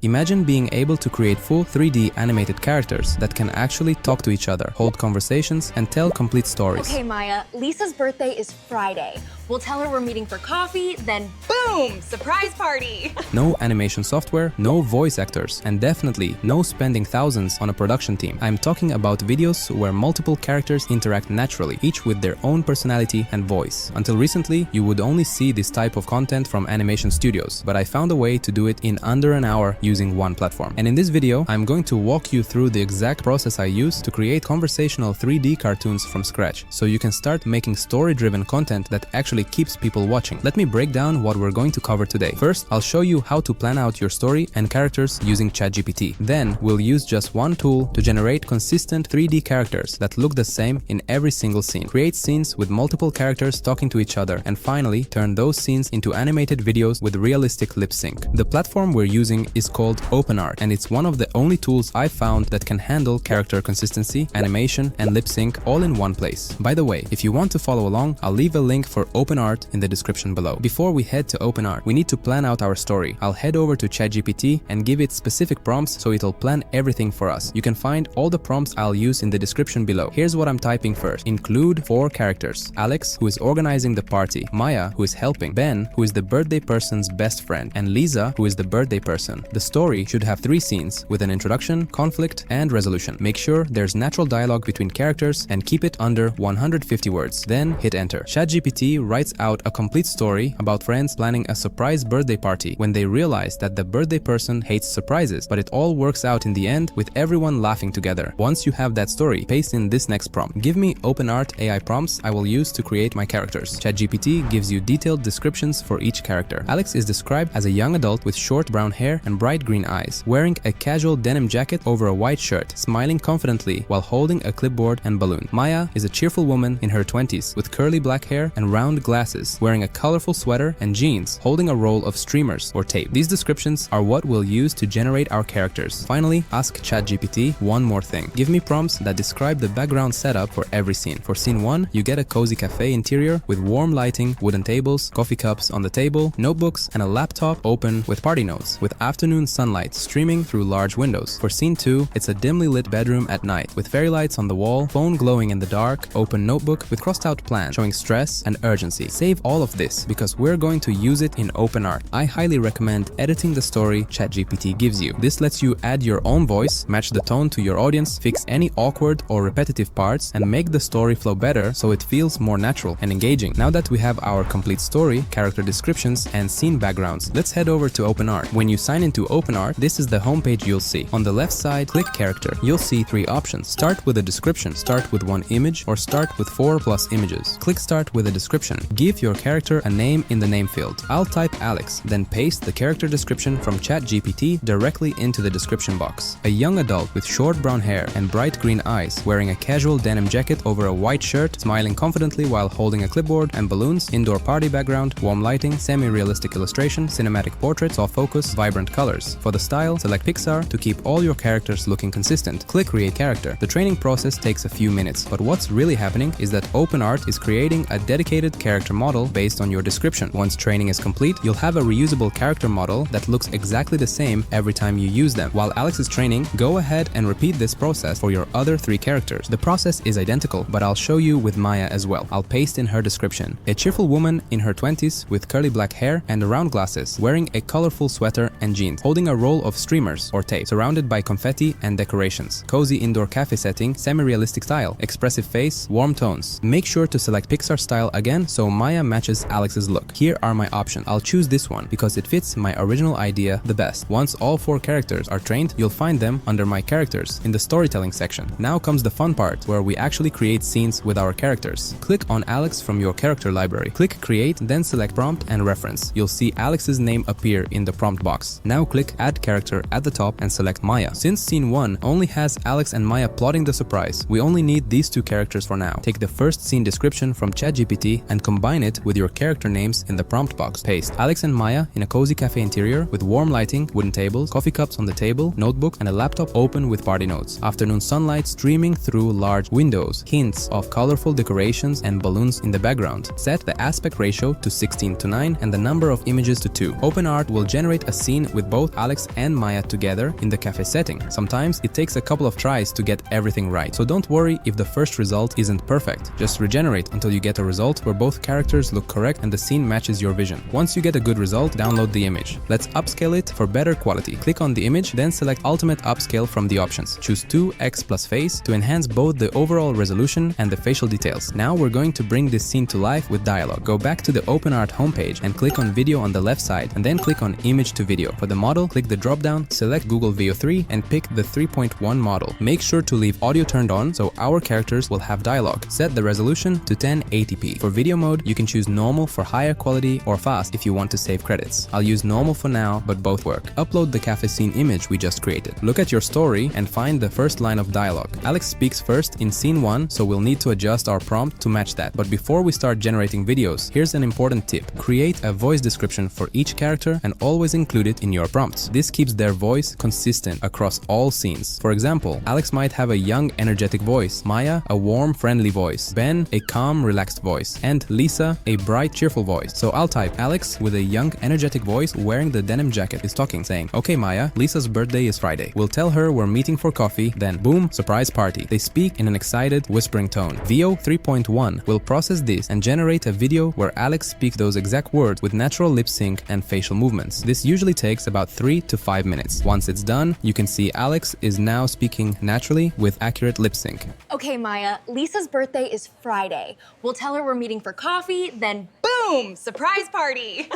Imagine being able to create full 3D animated characters that can actually talk to each other, hold conversations, and tell complete stories. Okay, Maya, Lisa's birthday is Friday. We'll tell her we're meeting for coffee, then boom, surprise party. No animation software, no voice actors, and definitely no spending thousands on a production team. I'm talking about videos where multiple characters interact naturally, each with their own personality and voice. Until recently, you would only see this type of content from animation studios, but I found a way to do it in under an hour using one platform. And in this video, I'm going to walk you through the exact process I use to create conversational 3D cartoons from scratch, so you can start making story-driven content that actually keeps people watching. Let me break down what we're going to cover today. First, I'll show you how to plan out your story and characters using ChatGPT. Then, we'll use just one tool to generate consistent 3D characters that look the same in every single scene. Create scenes with multiple characters talking to each other, and finally, turn those scenes into animated videos with realistic lip sync. The platform we're using is called OpenArt, and it's one of the only tools I've found that can handle character consistency, animation, and lip sync all in one place. By the way, if you want to follow along, I'll leave a link for OpenArt in the description below. Before we head to OpenArt, we need to plan out our story. I'll head over to ChatGPT and give it specific prompts so it'll plan everything for us. You can find all the prompts I'll use in the description below. Here's what I'm typing first. Include 4 characters. Alex, who is organizing the party. Maya, who is helping. Ben, who is the birthday person's best friend. And Lisa, who is the birthday person. The story should have 3 scenes with an introduction, conflict, and resolution. Make sure there's natural dialogue between characters and keep it under 150 words. Then hit enter. ChatGPT writes out a complete story about friends planning a surprise birthday party when they realize that the birthday person hates surprises, but it all works out in the end with everyone laughing together. Once you have that story, paste in this next prompt. Give me OpenArt AI prompts I will use to create my characters. ChatGPT gives you detailed descriptions for each character. Alex is described as a young adult with short brown hair and bright green eyes, wearing a casual denim jacket over a white shirt, smiling confidently while holding a clipboard and balloon. Maya is a cheerful woman in her 20s with curly black hair and round glasses, wearing a colorful sweater and jeans, holding a roll of streamers or tape. These descriptions are what we'll use to generate our characters. Finally, ask ChatGPT one more thing. Give me prompts that describe the background setup for every scene. For scene 1, you get a cozy cafe interior with warm lighting, wooden tables, coffee cups on the table, notebooks, and a laptop open with party notes, with afternoon sunlight streaming through large windows. For scene 2, it's a dimly lit bedroom at night, with fairy lights on the wall, phone glowing in the dark, open notebook with crossed out plan showing stress and urgency. Save all of this because we're going to use it in OpenArt. I highly recommend editing the story ChatGPT gives you. This lets you add your own voice, match the tone to your audience, fix any awkward or repetitive parts, and make the story flow better so it feels more natural and engaging. Now that we have our complete story, character descriptions, and scene backgrounds, let's head over to OpenArt. When you sign into OpenArt, this is the homepage you'll see. On the left side, click character. You'll see 3 options. Start with a description, start with 1 image, or start with 4+ images. Click start with a description. Give your character a name in the name field. I'll type Alex, then paste the character description from ChatGPT directly into the description box. A young adult with short brown hair and bright green eyes, wearing a casual denim jacket over a white shirt, smiling confidently while holding a clipboard and balloons, indoor party background, warm lighting, semi-realistic illustration, cinematic portrait, soft focus, vibrant colors. For the style, select Pixar to keep all your characters looking consistent. Click create character. The training process takes a few minutes, but what's really happening is that OpenArt is creating a dedicated character model based on your description. Once training is complete, you'll have a reusable character model that looks exactly the same every time you use them. While Alex is training, go ahead and repeat this process for your other 3 characters. The process is identical, but I'll show you with Maya as well. I'll paste in her description. A cheerful woman in her 20s with curly black hair and round glasses, wearing a colorful sweater and jeans, holding a roll of streamers or tape, surrounded by confetti and decorations. Cozy indoor cafe setting, semi-realistic style, expressive face, warm tones. Make sure to select Pixar-style again so Maya matches Alex's look. Here are my options. I'll choose this one because it fits my original idea the best. Once all 4 characters are trained, you'll find them under my characters in the storytelling section. Now comes the fun part where we actually create scenes with our characters. Click on Alex from your character library. Click create, then select prompt and reference. You'll see Alex's name appear in the prompt box. Now click add character at the top and select Maya. Since scene 1 only has Alex and Maya plotting the surprise, we only need these 2 characters for now. Take the first scene description from ChatGPT and combine it with your character names in the prompt box. Paste Alex and Maya in a cozy cafe interior with warm lighting, wooden tables, coffee cups on the table, notebook, and a laptop open with party notes. Afternoon sunlight streaming through large windows, hints of colorful decorations and balloons in the background. Set the aspect ratio to 16:9 and the number of images to 2. OpenArt will generate a scene with both Alex and Maya together in the cafe setting. Sometimes it takes a couple of tries to get everything right, so don't worry if the first result isn't perfect. Just regenerate until you get a result where both characters look correct and the scene matches your vision. Once you get a good result, download the image. Let's upscale it for better quality. Click on the image, then select Ultimate Upscale from the options. Choose 2x plus face to enhance both the overall resolution and the facial details. Now we're going to bring this scene to life with dialogue. Go back to the OpenArt homepage and click on video on the left side, and then click on image to video. For the model, click the drop-down, select Google Veo 3 and pick the 3.1 model. Make sure to leave audio turned on so our characters will have dialogue. Set the resolution to 1080p. For video mode, you can choose normal for higher quality or fast if you want to save credits. I'll use normal for now, but both work. Upload the cafe scene image we just created. Look at your story and find the first line of dialogue. Alex speaks first in scene 1, so we'll need to adjust our prompt to match that. But before we start generating videos, here's an important tip. Create a voice description for each character and always include it in your prompts. This keeps their voice consistent across all scenes. For example, Alex might have a young, energetic voice, Maya a warm, friendly voice, Ben a calm, relaxed voice, and Lisa a bright, cheerful voice. So I'll type Alex with a young, energetic voice wearing the denim jacket is talking, saying, "Okay Maya, Lisa's birthday is Friday. We'll tell her we're meeting for coffee, then boom, surprise party." They speak in an excited, whispering tone. Veo 3.1 will process this and generate a video where Alex speaks those exact words with natural lip sync and facial movements. This usually takes about 3 to 5 minutes. Once it's done, you can see Alex is now speaking naturally with accurate lip sync. Okay, Maya, Lisa's birthday is Friday. We'll tell her we're meeting for coffee, then boom, surprise party.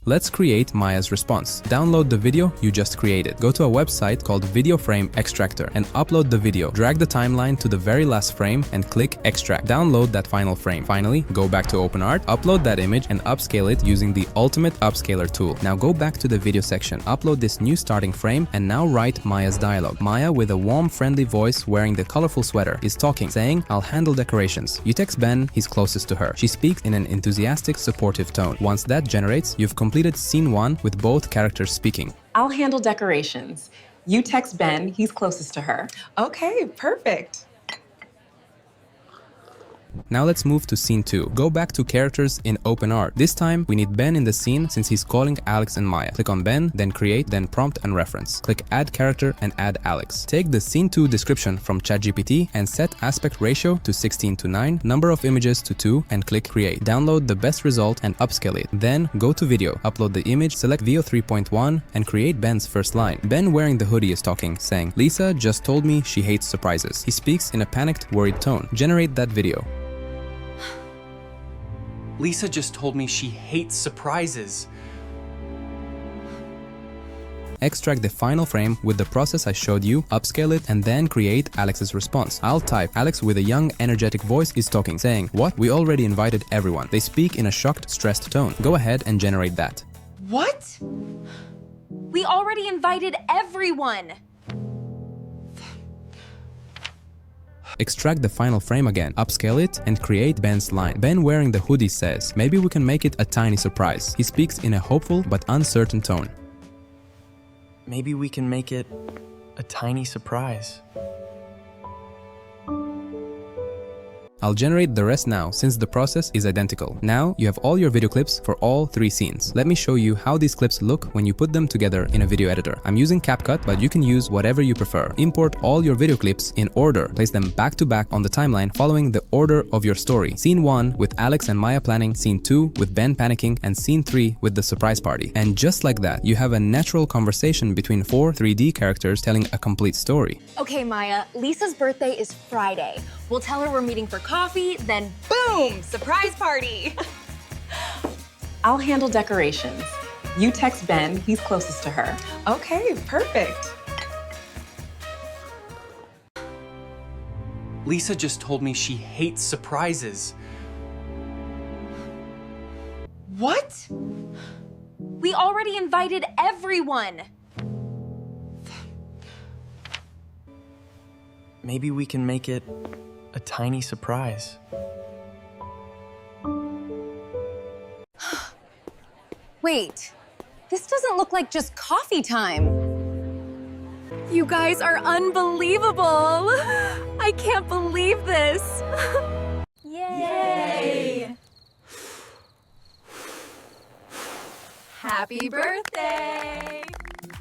Let's create Maya's response. Download the video you just created. Go to a website called Video Frame Extractor and upload the video. Drag the timeline to the very last frame and click Extract. Download that final frame. Finally, go back to OpenArt, upload that image and upscale it using the Ultimate Upscaler tool. Now go back to the video section, upload this new starting frame and now write Maya's dialogue. Maya with a warm, friendly voice wearing the colorful sweater is talking, saying, "I'll handle decorations." You text Ben, he's closest to her. She speaks in an enthusiastic, supportive tone. Once that generates, you've completed scene 1 with both characters speaking. "I'll handle decorations." You text Ben, he's closest to her. Okay, perfect. Now let's move to scene 2. Go back to characters in OpenArt. This time, we need Ben in the scene since he's calling Alex and Maya. Click on Ben, then create, then prompt and reference. Click add character and add Alex. Take the scene 2 description from ChatGPT and set aspect ratio to 16:9, number of images to 2 and click create. Download the best result and upscale it. Then go to video, upload the image, select Veo 3.1 and create Ben's first line. Ben wearing the hoodie is talking, saying, "Lisa just told me she hates surprises." He speaks in a panicked, worried tone. Generate that video. "Lisa just told me she hates surprises." Extract the final frame with the process I showed you, upscale it, and then create Alex's response. I'll type Alex with a young, energetic voice is talking, saying, "What? We already invited everyone." They speak in a shocked, stressed tone. Go ahead and generate that. What? We already invited everyone. Extract the final frame again, upscale it, and create Ben's line. Ben wearing the hoodie says, "Maybe we can make it a tiny surprise." He speaks in a hopeful but uncertain tone. Maybe we can make it a tiny surprise. I'll generate the rest now since the process is identical. Now you have all your video clips for all 3 scenes. Let me show you how these clips look when you put them together in a video editor. I'm using CapCut, but you can use whatever you prefer. Import all your video clips in order. Place them back to back on the timeline following the order of your story. Scene 1 with Alex and Maya planning, scene 2 with Ben panicking, and scene 3 with the surprise party. And just like that, you have a natural conversation between 4 3D characters telling a complete story. Okay, Maya, Lisa's birthday is Friday. We'll tell her we're meeting for coffee, then boom, surprise party. "I'll handle decorations." You text Ben, he's closest to her. Okay, perfect. "Lisa just told me she hates surprises." What? We already invited everyone. Maybe we can make it a tiny surprise. Wait, this doesn't look like just coffee time. You guys are unbelievable. I can't believe this. Yay! Happy birthday!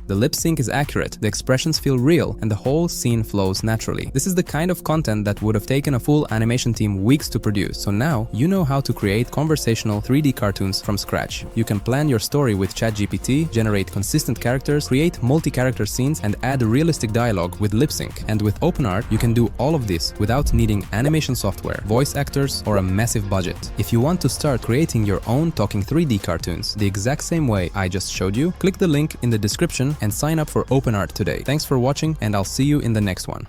The lip sync is accurate, the expressions feel real, and the whole scene flows naturally. This is the kind of content that would have taken a full animation team weeks to produce, so now you know how to create conversational 3D cartoons from scratch. You can plan your story with ChatGPT, generate consistent characters, create multi-character scenes, and add realistic dialogue with lip sync. And with OpenArt, you can do all of this without needing animation software, voice actors, or a massive budget. If you want to start creating your own talking 3D cartoons the exact same way I just showed you, click the link in the description and sign up for OpenArt today. Thanks for watching, and I'll see you in the next one.